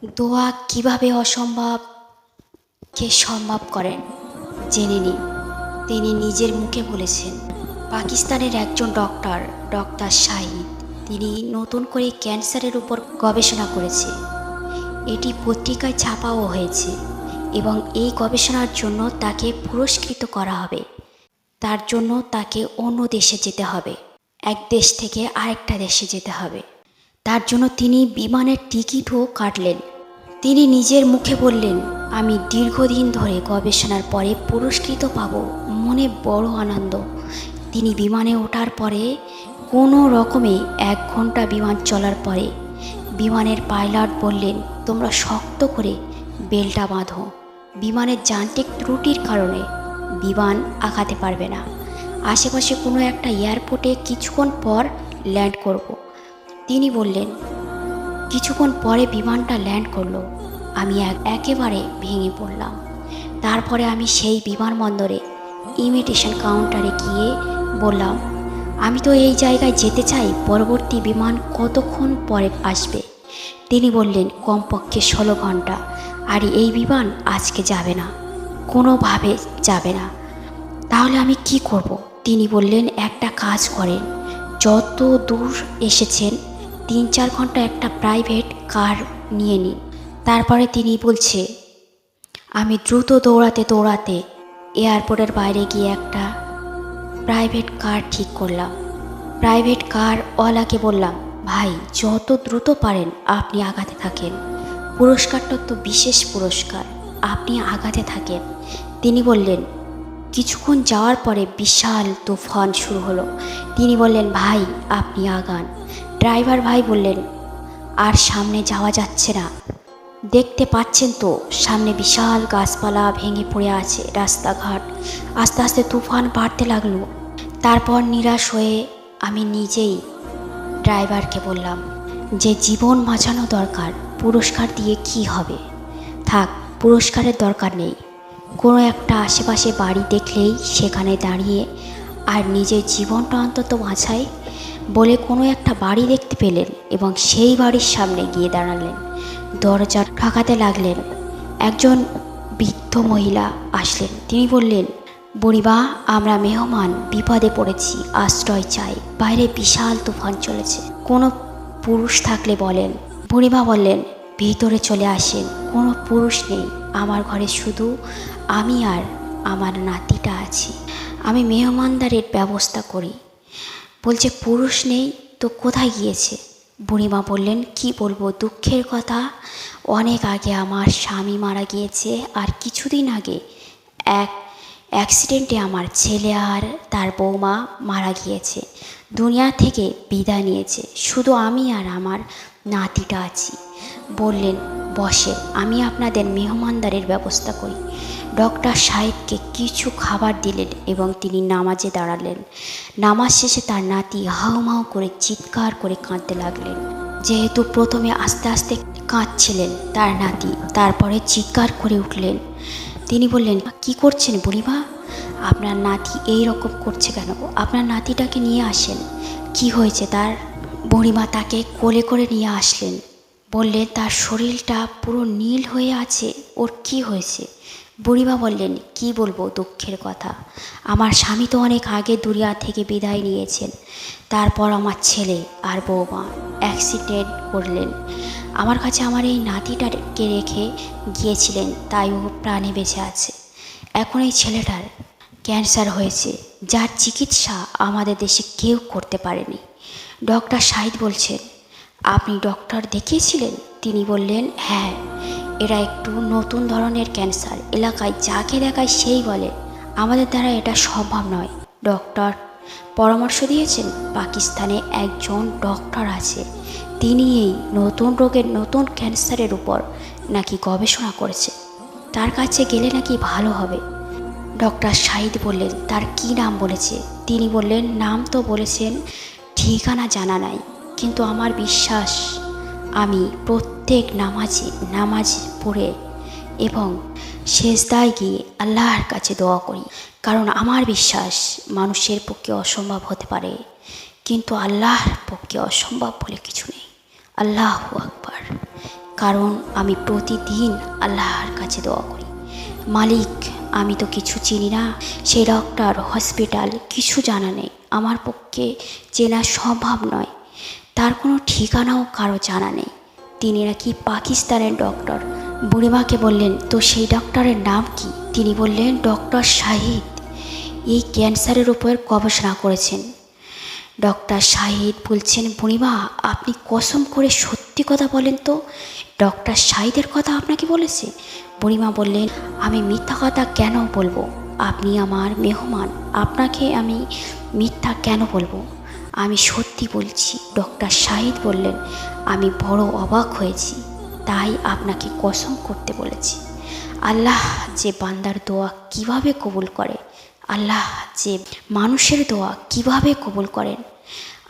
দোয়া কিভাবে অসম্ভবকে সম্ভব করেন জেনে নিন। তিনি নিজের মুখে বলেছেন। পাকিস্তানের একজন ডক্টর শাহিদ, তিনি নতুন করে ক্যান্সারের উপর গবেষণা করেছে। এটি পত্রিকায় ছাপাও হয়েছে এবং এই গবেষণার জন্য তাকে পুরস্কৃত করা হবে। তার জন্য তাকে অন্য দেশে যেতে হবে, এক দেশ থেকে আরেকটা দেশে যেতে হবে। তার জন্য তিনি বিমানের টিকিটও কাটলেন। তিনি নিজের মুখে বললেন, আমি দীর্ঘদিন ধরে গবেষণার পরে পুরস্কৃত পাব, মনে বড় আনন্দ। তিনি বিমানে ওঠার পরে কোনো রকমে 1 ঘন্টা বিমান চলার পরে বিমানের পাইলট বললেন, তোমরা শক্ত করে বেলটা বাঁধো, বিমানের যান্ত্রিক ত্রুটির কারণে বিমান আগাতে পারবে না। আশেপাশে কোনো একটা এয়ারপোর্টে কিছুক্ষণ পর ল্যান্ড করব। তিনি বললেন। কিছুক্ষণ পরে বিমানটা ল্যান্ড করলো। আমি একেবারে ভেঙে পড়লাম। তারপরে আমি সেই বিমানবন্দরে ইমিগ্রেশন কাউন্টারে গিয়ে বললাম, আমি তো এই জায়গায় যেতে চাই, পরবর্তী বিমান কতক্ষণ পরে আসবে? তিনি বললেন, কমপক্ষে 16 ঘন্টা। আর এই বিমান আজকে যাবে না, কোনোভাবে যাবে না। তাহলে আমি কি করব? তিনি বললেন, একটা কাজ করেন, যত দূর এসেছেন 3-4 ঘন্টা একটা প্রাইভেট কার নিয়ে নিন। তারপরে তিনি বলছে, আমি দ্রুত দৌড়াতে এয়ারপোর্টের বাইরে গিয়ে একটা প্রাইভেট কার ঠিক করলাম। প্রাইভেট কারওয়ালাকে বললাম, ভাই যত দ্রুত পারেন আপনি আগাতে থাকেন, পুরস্কারটা তো বিশেষ পুরস্কার, আপনি আগাতে থাকেন। তিনি বললেন। কিছুক্ষণ যাওয়ার পরে বিশাল তুফান শুরু হলো। তিনি বললেন, ভাই আপনি আগান। ড্রাইভার ভাই বললেন, আর সামনে যাওয়া যাচ্ছে না, দেখতে পাচ্ছেন তো সামনে বিশাল গাছপালা ভেঙে পড়ে আছে, রাস্তাঘাট। আস্তে আস্তে তুফান বাড়তে লাগলো। তারপর নিরাশ হয়ে আমি নিজেই ড্রাইভারকে বললাম যে জীবন বাঁচানো দরকার, পুরস্কার দিয়ে কি হবে? থাক, পুরস্কারের দরকার নেই। কোনো একটা আশেপাশে বাড়ি দেখলেই সেখানে দাঁড়িয়ে আর নিজের জীবনটা অন্তত বাঁচাই বলে কোনো একটা বাড়ি দেখতে পেলেন এবং সেই বাড়ির সামনে গিয়ে দাঁড়ালেন। দরজা ঠকাতে লাগলেন। একজন বৃদ্ধ মহিলা আসলেন। তিনি বললেন, বুড়িমা, আমরা মেহমান, বিপদে পড়েছি, আশ্রয় চাই, বাইরে বিশাল তুফান চলেছে, কোনো পুরুষ থাকলে বলেন। বুড়িমা বললেন, ভিতরে চলে আসেন, কোনো পুরুষ নেই, আমার ঘরে শুধু আমি আর আমার নাতিটা আছি, আমি মেহমানদারের ব্যবস্থা করি। বলছে পুরুষ নেই তো কোথায় গিয়েছে? বুড়িমা বললেন, কি বলবো, দুঃখের কথা, অনেক আগে আমার স্বামী মারা গিয়েছে, আর কিছুদিন আগে এক অ্যাক্সিডেন্টে আমার ছেলে আর তার বৌমা মারা গিয়েছে, দুনিয়া থেকে বিদায় নিয়েছে, শুধু আমি আর আমার নাতিটা আছি। বললেন, বসেন, আমি আপনাদের মেহমানদারের ব্যবস্থা করি। ডক্টর সাহেবকে কিছু খাবার দিলেন এবং তিনি নামাজে দাঁড়ালেন। নামাজ শেষে তার নাতি হাউমাউ করে চিৎকার করে কাঁদতে লাগলেন। যেহেতু প্রথমে আস্তে আস্তে কাঁদছিলেন তার নাতি, তারপরে চিৎকার করে উঠলেন। তিনি বললেন, কি করছেন বুড়িমা? আপনার নাতি এই রকম করছে কেন? আপনার নাতিটাকে নিয়ে আসেন, কি হয়েছে তার? বুড়িমা তাকে কোলে করে নিয়ে আসলেন। বললেন, তার শরীরটা পুরো নীল হয়ে আছে, ওর কি হয়েছে? বুড়িমা বললেন, কি বলবো, দুঃখের কথা, আমার স্বামী তো অনেক আগে দুনিয়া থেকে বিদায় নিয়েছেন, তারপর আমার ছেলে আর বৌমা অ্যাক্সিডেন্ট করলেন, আমার কাছে আমার এই নাতিটাকে রেখে গিয়েছিলেন, তাই ও প্রাণে বেঁচে আছে। এখন এই ছেলেটার ক্যান্সার হয়েছে, যার চিকিৎসা আমাদের দেশে কেউ করতে পারেনি। ডক্টর শাহিদ বলছেন, আপনি ডক্টর দেখিয়েছিলেন? তিনি বললেন, হ্যাঁ, এরা একটু নতুন ধরনের ক্যান্সার, এলাকায় যাকে দেখায় সেই বলে আমাদের দ্বারা এটা সম্ভব নয়। ডক্টর পরামর্শ দিয়েছেন, পাকিস্তানে একজন ডক্টর আছে, তিনি এই নতুন রোগের, নতুন ক্যান্সারের উপর নাকি গবেষণা করেছে, তার কাছে গেলে নাকি ভালো হবে। ডক্টর শাহিদ বললেন, তার কি নাম বলেছে? তিনি বললেন, নাম তো বলেছেন, ঠিকানা জানা নাই, কিন্তু আমার বিশ্বাস আমি প্রত্যেক নামাজ পড়ে এবং সেজদায় গিয়ে আল্লাহর কাছে দোয়া করি, কারণ আমার বিশ্বাস মানুষের পক্ষে অসম্ভব হতে পারে, কিন্তু আল্লাহর পক্ষে অসম্ভব বলে কিছু নেই। আল্লাহু আকবার। কারণ আমি প্রতিদিন আল্লাহর কাছে দোয়া করি, মালিক আমি তো কিছু চিনি না, সেই ডক্টর হসপিটাল কিছু জানা নেই, আমার পক্ষে চেনা সম্ভব নয়, তার কোনো ঠিকানাও কারো জানা নেই, তিনি নাকি পাকিস্তানের ডক্টর। বুড়িমাকে বললেন, তো সেই ডক্টরের নাম কি? তিনি বললেন, ডক্টর শাহিদ, এই ক্যান্সারের উপর গবেষণা করেছেন। ডক্টর শাহিদ বলছেন, বুড়িমা আপনি কসম করে সত্যি কথা বলেন তো, ডক্টর শাহিদের কথা আপনাকে বলেছে? বুড়িমা বললেন, আমি মিথ্যা কথা কেন বলবো, আপনি আমার মেহমান, আপনাকে আমি মিথ্যা কেন বলবো, আমি সত্যি বলছি। ডক্টর শাহিদ বললেন, আমি বড় অবাক হয়েছি, তাই আপনাকে কসম করতে বলেছি। আল্লাহ যে বান্দার দোয়া কিভাবে কবুল করে, আল্লাহ যে মানুষের দোয়া কিভাবে কবুল করেন,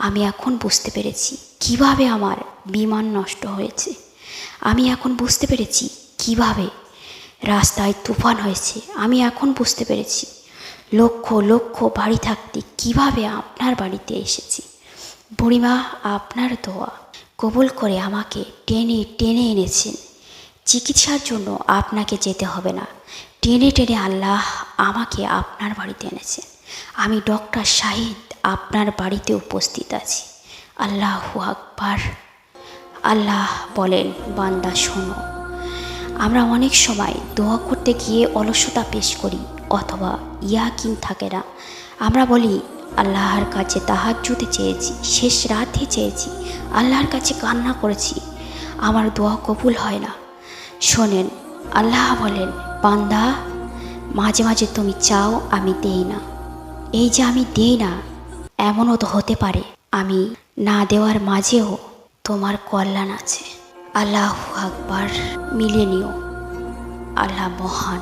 আমি এখন বুঝতে পেরেছি কিভাবে আমার বিমান নষ্ট হয়েছে, আমি এখন বুঝতে পেরেছি কিভাবে রাস্তায় তুফান হয়েছে, আমি এখন বুঝতে পেরেছি লক্ষ লক্ষ বাড়ি থাকতে কিভাবে আপনার বাড়িতে এসেছি। বুড়িমা আপনার দোয়া কবুল করে আমাকে টেনে টেনে এনেছেন, চিকিৎসার জন্য আপনাকে যেতে হবে না, টেনে টেনে আল্লাহ আমাকে আপনার বাড়িতে এনেছেন, আমি ডক্টর শাহিদ আপনার বাড়িতে উপস্থিত আছি। আল্লাহু আকবার। আল্লাহ বলেন, বান্দা শোনো, আমরা অনেক সময় দোয়া করতে গিয়ে অলসতা পেশ করি অথবা ইয়াকিন থাকে না, আমরা বলি আল্লাহর কাছে তাহাজ্জুদে চেয়েছি, শেষ রাতে চেয়েছি, আল্লাহর কাছে কান্না করেছি, আমার দোয়া কবুল হয় না। শোনেন, আল্লাহ বলেন, বান্দা মাঝে মাঝে তুমি চাও আমি দেই না, এই যে আমি দেই না, এমনও তো হতে পারে আমি না দেওয়ার মাঝেও তোমার কল্যাণ আছে। আল্লাহু আকবার। মিলে নিও, আল্লাহ মহান।